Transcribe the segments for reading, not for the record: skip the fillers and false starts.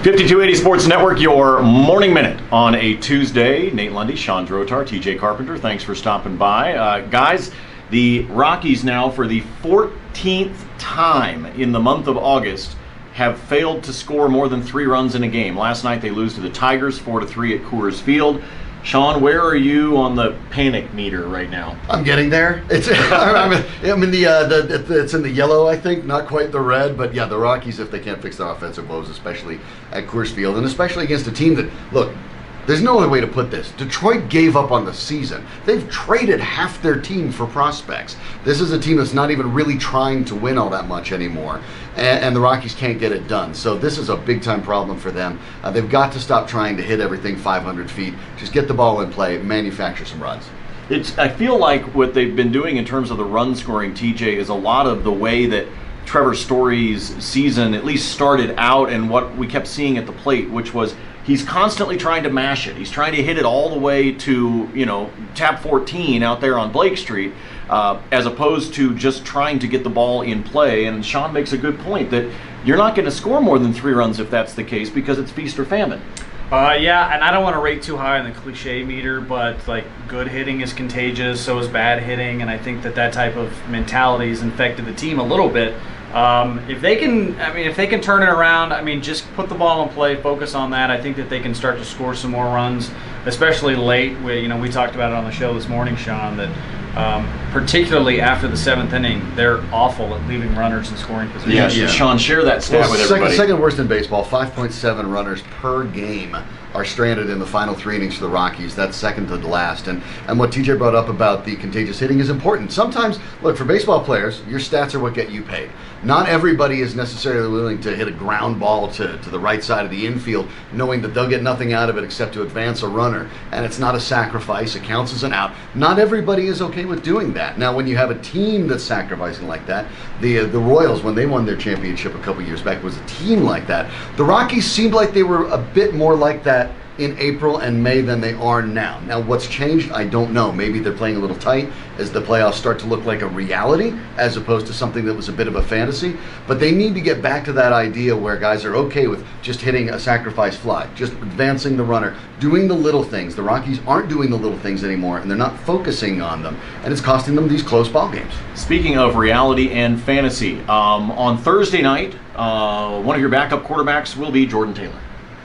5280 Sports Network, your morning minute on a Tuesday. Nate Lundy, Shawn Drotar, TJ Carpenter, thanks for stopping by. Guys, the Rockies now for the 14th time in the month of August have failed to score more than 3 runs in a game. Last night they lose to the Tigers 4-3 at Coors Field. Shawn, where are you on the panic meter right now? I'm getting there. It's I'm in it's in the yellow, I think, not quite the red. But yeah, the Rockies, if they can't fix their offensive woes, especially at Coors Field, and especially against a team that, look, there's no other way to put this. Detroit gave up on the season. They've traded half their team for prospects. This is a team that's not even really trying to win all that much anymore, and the Rockies can't get it done. So this is a big-time problem for them. They've got to stop trying to hit everything 500 feet. Just get the ball in play, manufacture some runs. I feel like what they've been doing in terms of the run scoring, TJ, is a lot of the way that Trevor Story's season at least started out and what we kept seeing at the plate, which was he's constantly trying to mash it. He's trying to hit it all the way to, tap 14 out there on Blake Street, as opposed to just trying to get the ball in play. And Shawn makes a good point that you're not going to score more than 3 runs if that's the case, because it's feast or famine. Yeah, and I don't want to rate too high on the cliche meter, but like good hitting is contagious, so is bad hitting, and I think that type of mentality has infected the team a little bit. If they can turn it around, just put the ball in play, focus on that. I think that they can start to score some more runs, especially late. We talked about it on the show this morning, Shawn, that particularly after the 7th inning, they're awful at leaving runners in scoring position. Yeah. Shawn, share that stat with everybody. Second worst in baseball, 5.7 runners per game are stranded in the final 3 innings for the Rockies. That's second to the last. And what TJ brought up about the contagious hitting is important. Sometimes, look, for baseball players, your stats are what get you paid. Not everybody is necessarily willing to hit a ground ball to the right side of the infield, knowing that they'll get nothing out of it except to advance a runner. And it's not a sacrifice. It counts as an out. Not everybody is okay with doing that. Now, when you have a team that's sacrificing like that, the Royals, when they won their championship a couple years back, was a team like that. The Rockies seemed like they were a bit more like that in April and May than they are now. Now, what's changed, I don't know. Maybe they're playing a little tight as the playoffs start to look like a reality as opposed to something that was a bit of a fantasy. But they need to get back to that idea where guys are okay with just hitting a sacrifice fly, just advancing the runner, doing the little things. The Rockies aren't doing the little things anymore, and they're not focusing on them, and it's costing them these close ball games. Speaking of reality and fantasy, on Thursday night, one of your backup quarterbacks will be Jordan Taylor.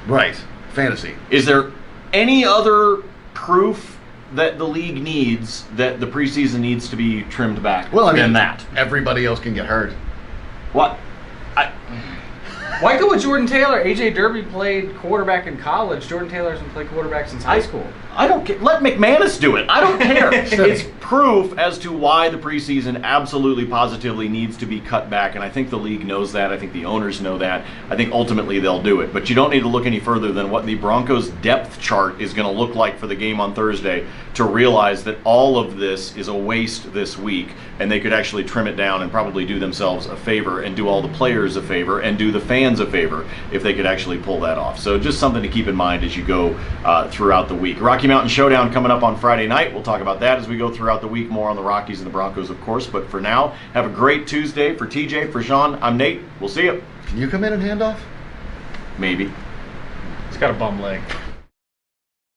Right. Fantasy. Is there any other proof that the league needs that the preseason needs to be trimmed back? Well, than that? Everybody else can get hurt. What? Why go with Jordan Taylor? A.J. Derby played quarterback in college. Jordan Taylor hasn't played quarterback since high school. I don't care. Let McManus do it. I don't care. It's proof as to why the preseason absolutely positively needs to be cut back, and I think the league knows that. I think the owners know that. I think ultimately they'll do it. But you don't need to look any further than what the Broncos depth chart is going to look like for the game on Thursday to realize that all of this is a waste this week, and they could actually trim it down and probably do themselves a favor and do all the players a favor and do the fans a favor if they could actually pull that off. So just something to keep in mind as you go throughout the week. Rocky Mountain Showdown coming up on Friday night. We'll talk about that as we go throughout the week, more on the Rockies and the Broncos, of course. But for now, have a great Tuesday. For TJ, for Shawn, I'm Nate. We'll see you. Can you come in and hand off? Maybe. He's got a bum leg.